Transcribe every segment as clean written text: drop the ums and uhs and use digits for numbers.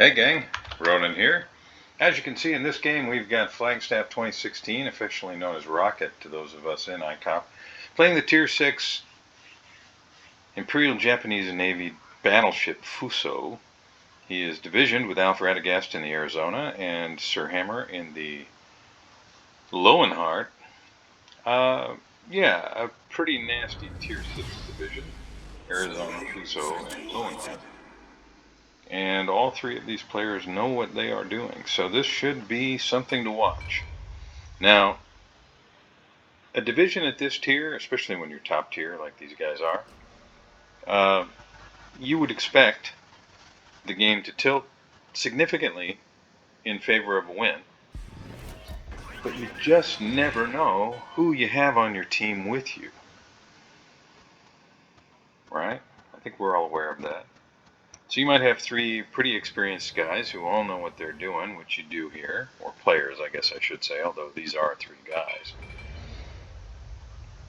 Hey gang, Ronan here. As you can see in this game, we've got Flagstaff 2016, affectionately known as Rocket to those of us in ICOP, playing the Tier 6 Imperial Japanese Navy battleship Fusō. He is divisioned with Alpha Radagast in the Arizona and Sir Hammer in the Lowenhart. A pretty nasty Tier 6 division, Arizona, Fusō, and Lowenhart. And all three of these players know what they are doing, so this should be something to watch. Now, a division at this tier, especially when you're top tier like these guys are, you would expect the game to tilt significantly in favor of a win. But you just never know who you have on your team with you. Right? I think we're all aware of that. So you might have three pretty experienced guys who all know what they're doing, which you do here, or players, I guess I should say, although these are three guys,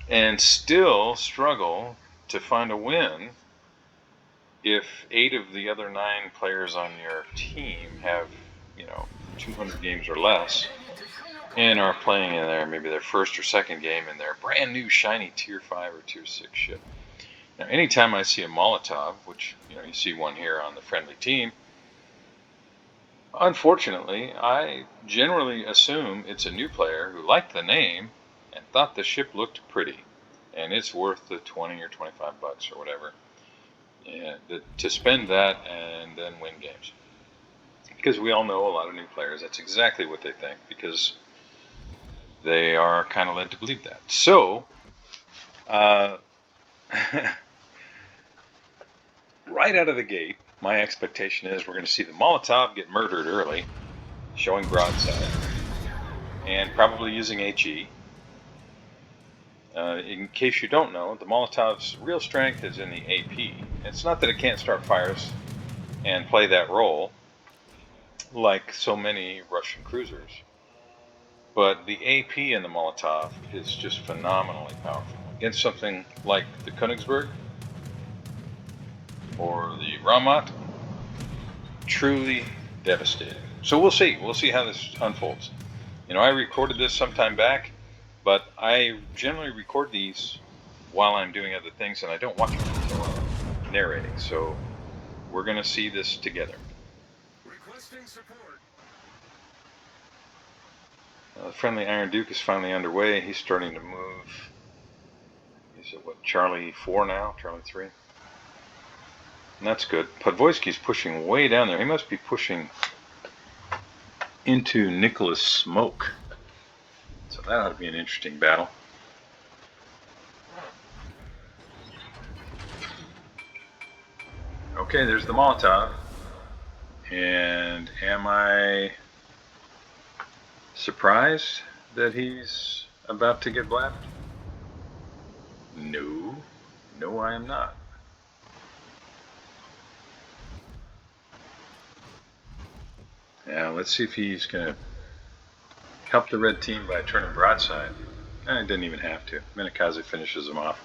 and still struggle to find a win if 8 of the other 9 players on your team have, 200 games or less, and are playing in maybe their first or second game in their brand new shiny Tier 5 or Tier 6 ship. Now, anytime I see a Molotov, which you see one here on the friendly team, unfortunately, I generally assume it's a new player who liked the name and thought the ship looked pretty, and it's worth the 20 or 25 bucks or whatever, to spend that and then win games. Because we all know a lot of new players, that's exactly what they think, because they are kind of led to believe that. So, right out of the gate, my expectation is we're going to see the Molotov get murdered early, showing broadside, and probably using HE. In case you don't know, the Molotov's real strength is in the AP. It's not that it can't start fires and play that role, like so many Russian cruisers, but the AP in the Molotov is just phenomenally powerful. Against something like the Königsberg or the Ramat, truly devastating. So we'll see. We'll see how this unfolds. I recorded this some time back, but I generally record these while I'm doing other things, and I don't watch them until I'm narrating. So we're going to see this together. Requesting support. The friendly Iron Duke is finally underway. He's starting to move. He's at Charlie 4 now? Charlie 3? And that's good. Podvoisky's pushing way down there. He must be pushing into Nicholas Smoke. So that ought to be an interesting battle. Okay, there's the Molotov. And am I surprised that he's about to get blapped? No. No, I am not. Now, let's see if he's going to help the red team by turning broadside. He didn't even have to. Minikaze finishes him off.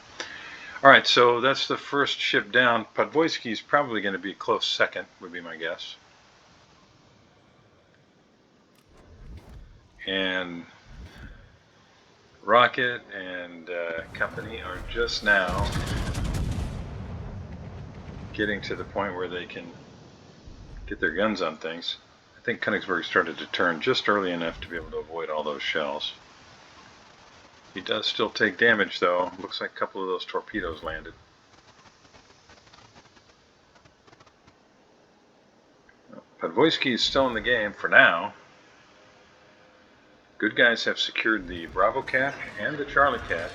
Alright, so that's the first ship down. Podvoisky's probably going to be a close second, would be my guess. And Rocket and company are just now getting to the point where they can get their guns on things. I think Königsberg started to turn just early enough to be able to avoid all those shells. He does still take damage, though. Looks like a couple of those torpedoes landed. Podvoisky is still in the game for now. Good guys have secured the Bravo cap and the Charlie cap,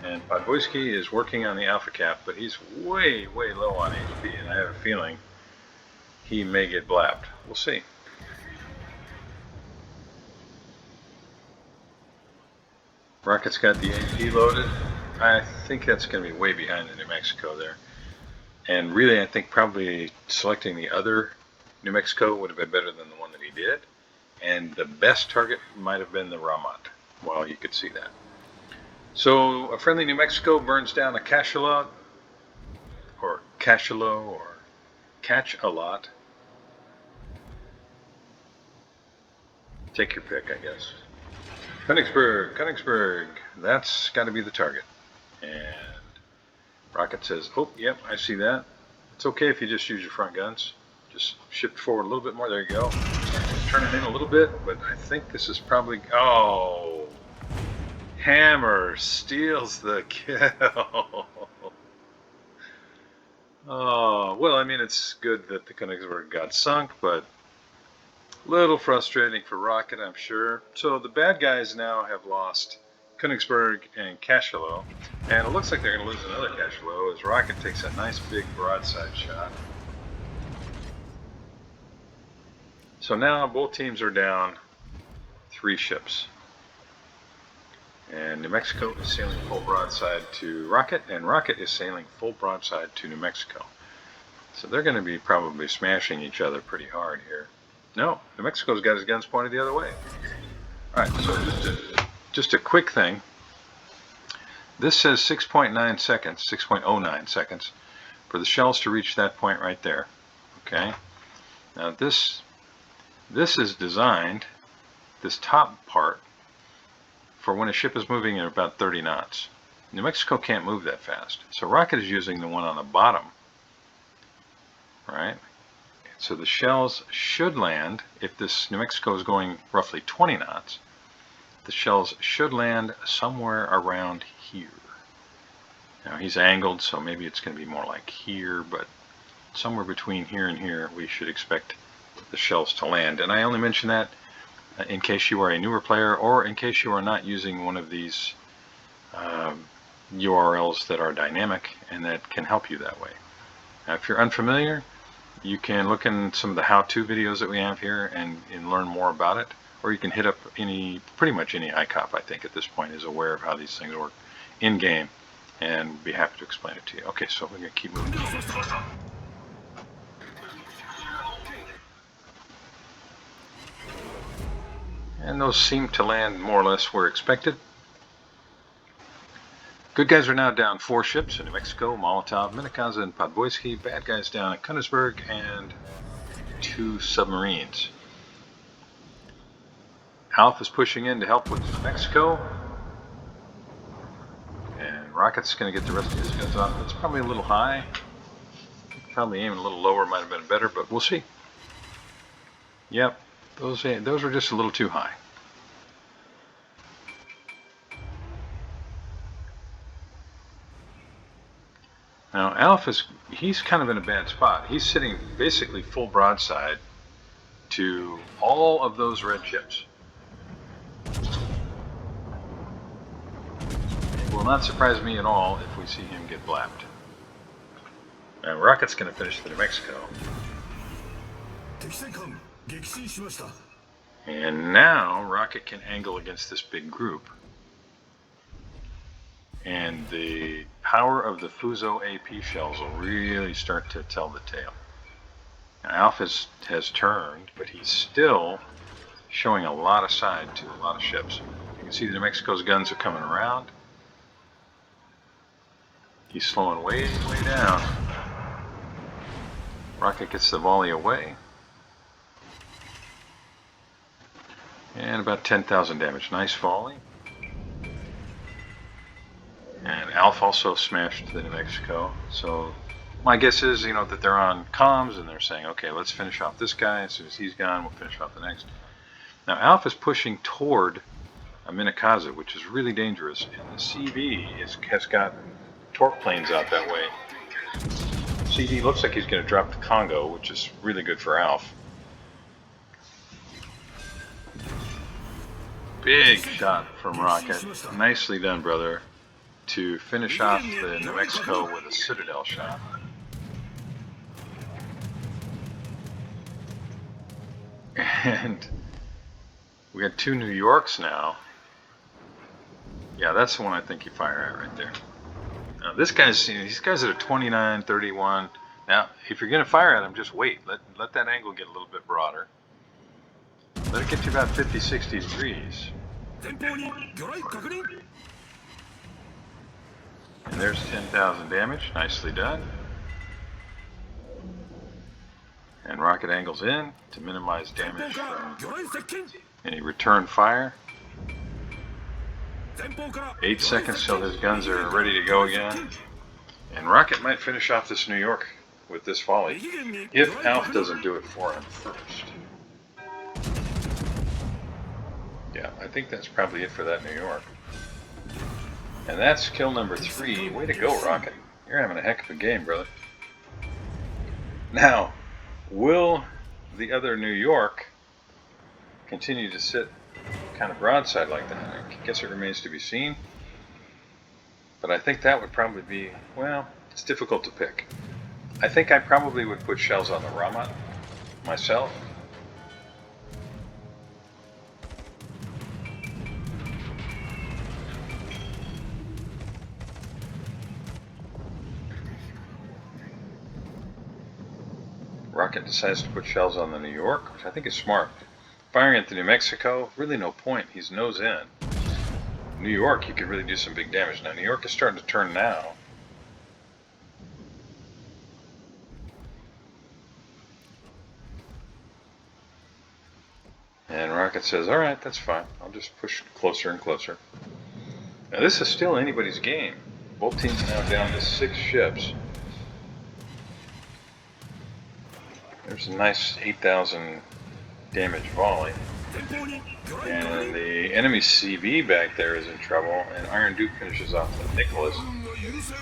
and Podvoisky is working on the Alpha cap, but he's way, way low on HP, and I have a feeling he may get blapped. We'll see. Rocket's got the AP loaded. I think that's going to be way behind the New Mexico there. And really, I think probably selecting the other New Mexico would have been better than the one that he did. And the best target might have been the Ramat. Well, you could see that. So a friendly New Mexico burns down a cachalot, or cachalot, or catch a lot. Take your pick, I guess. Königsberg, that's got to be the target. And Rocket says, oh, yep, I see that. It's okay if you just use your front guns. Just shift forward a little bit more. There you go. Turn it in a little bit, but I think this is probably... Oh! Hammer steals the kill. Oh, well, I mean, it's good that the Königsberg got sunk, but a little frustrating for Rocket, I'm sure. So the bad guys now have lost Königsberg and Cashelo, and it looks like they're going to lose another Cashelo as Rocket takes a nice big broadside shot. So now both teams are down 3 ships. And New Mexico is sailing full broadside to Rocket, and Rocket is sailing full broadside to New Mexico. So they're going to be probably smashing each other pretty hard here. No, New Mexico's got his guns pointed the other way. Alright, so just a quick thing. This says 6.9 seconds, 6.09 seconds, for the shells to reach that point right there. Okay? Now this is designed, this top part, for when a ship is moving at about 30 knots. New Mexico can't move that fast. So Rocket is using the one on the bottom. Right? So the shells should land, if this New Mexico is going roughly 20 knots, the shells should land somewhere around here. Now he's angled, so maybe it's going to be more like here, but somewhere between here and here we should expect the shells to land. And I only mention that in case you are a newer player, or in case you are not using one of these URLs that are dynamic and that can help you that way. Now, if you're unfamiliar, you can look in some of the how-to videos that we have here and learn more about it, or you can hit up pretty much any ICOP, I think, at this point is aware of how these things work in-game, and be happy to explain it to you. Okay, so we're going to keep moving. And those seem to land more or less where expected. Good guys are now down 4 ships in New Mexico, Molotov, Minakaza, and Podvoisky. Bad guys down at Königsberg and 2 submarines. Alpha is pushing in to help with New Mexico. And Rocket's going to get the rest of his guns off. It's probably a little high. Probably aiming a little lower might have been better, but we'll see. Yep. Those were just a little too high. Now Alpha's, he's kind of in a bad spot. He's sitting basically full broadside to all of those red ships. It will not surprise me at all if we see him get blapped. Now Rocket's going to finish the New Mexico. And now Rocket can angle against this big group. And the power of the Fusō AP shells will really start to tell the tale. Now Alpha has turned, but he's still showing a lot of side to a lot of ships. You can see the New Mexico's guns are coming around. He's slowing way down. Rocket gets the volley away. And about 10,000 damage. Nice volley. And Alpha also smashed the New Mexico. So my guess is, that they're on comms and they're saying, okay, let's finish off this guy. As soon as he's gone, we'll finish off the next. Now Alpha's pushing toward a Minakaza, which is really dangerous. And the CV has got torque planes out that way. CV looks like he's going to drop the Congo, which is really good for Alpha. Big shot from Rocket. Nicely done, brother, to finish off the New Mexico with a Citadel shot. And we got 2 New Yorks now. Yeah, that's the one I think you fire at right there. Now these guys are 29, 31. Now, if you're going to fire at them, just wait. Let that angle get a little bit broader. Let it get to about 50, 60 degrees. And there's 10,000 damage. Nicely done. And Rocket angles in to minimize damage from And he returned fire. 8 seconds till his guns are ready to go again. And Rocket might finish off this New York with this volley, if Alf doesn't do it for him first. Yeah, I think that's probably it for that New York. And that's kill number 3. Way to go, Rocket. You're having a heck of a game, brother. Now, will the other New York continue to sit kind of broadside like that? I guess it remains to be seen. But I think that would probably be, well, it's difficult to pick. I think I probably would put shells on the Ramat myself. Rocket decides to put shells on the New York, which I think is smart. Firing at the New Mexico, really no point. He's nose in. New York, you could really do some big damage. Now, New York is starting to turn now. And Rocket says, all right, that's fine. I'll just push closer and closer. Now, this is still anybody's game. Both teams now down to 6 ships. There's a nice 8,000 damage volley. And the enemy CV back there is in trouble, and Iron Duke finishes off the Nicholas.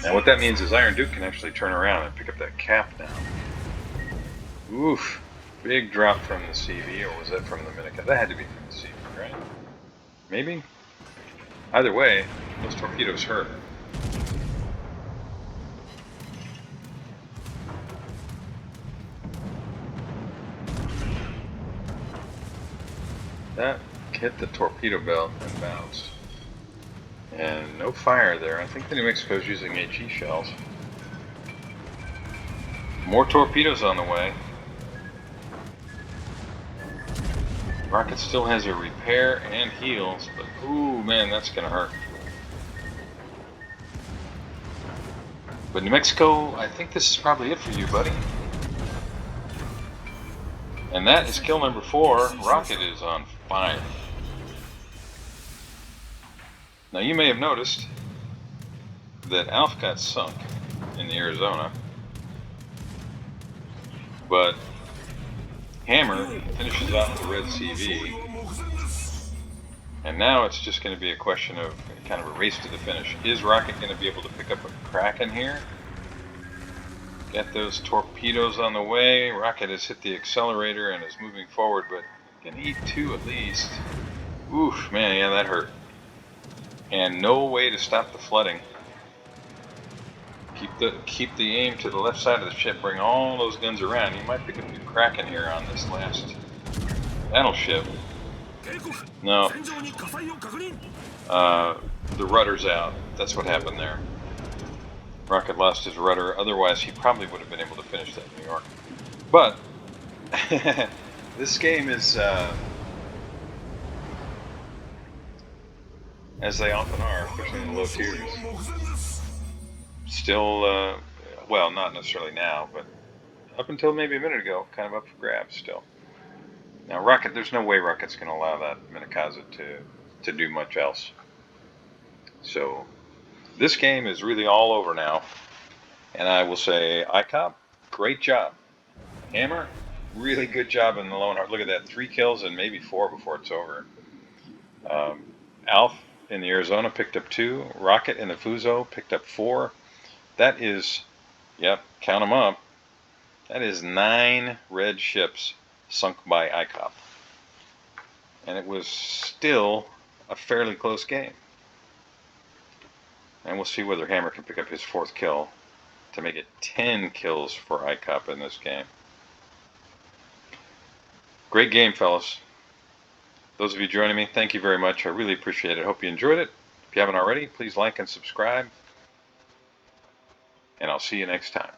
Now what that means is Iron Duke can actually turn around and pick up that cap now. Oof. Big drop from the CV, or was that from the Minica? That had to be from the CV, right? Maybe? Either way, those torpedoes hurt. That hit the torpedo belt and bounced. And no fire there. I think the New Mexico's using HE shells. More torpedoes on the way. Rocket still has a repair and heals, but ooh man, that's gonna hurt. But New Mexico, I think this is probably it for you, buddy. And that is kill number 4. Rocket is on fire. Now you may have noticed that Alf got sunk in the Arizona, but Hammer finishes off the red CV, and now it's just going to be a question of kind of a race to the finish. Is Rocket going to be able to pick up a Kraken here? Get those torpedoes on the way. Rocket has hit the accelerator and is moving forward, but can eat 2 at least. Oof, man, yeah, that hurt. And no way to stop the flooding. Keep the aim to the left side of the ship. Bring all those guns around. You might pick up a Kraken here on this last battleship. No. The rudder's out. That's what happened there. Rocket lost his rudder. Otherwise, he probably would have been able to finish that New York. But this game is, as they often are, especially in the low tiers, still, well, not necessarily now, but up until maybe a minute ago, kind of up for grabs still. Now, Rocket, there's no way Rocket's going to allow that Minikaza to do much else. So this game is really all over now, and I will say, ICOP, great job. Hammer, really good job in the Lone Heart. Look at that, 3 kills and maybe 4 before it's over. Alf in the Arizona picked up 2. Rocket in the Fusō picked up 4. That is, yep, count them up. That is 9 red ships sunk by ICOP. And it was still a fairly close game. And we'll see whether Hammer can pick up his 4th kill to make it 10 kills for ICOP in this game. Great game, fellas. Those of you joining me, thank you very much. I really appreciate it. Hope you enjoyed it. If you haven't already, please like and subscribe. And I'll see you next time.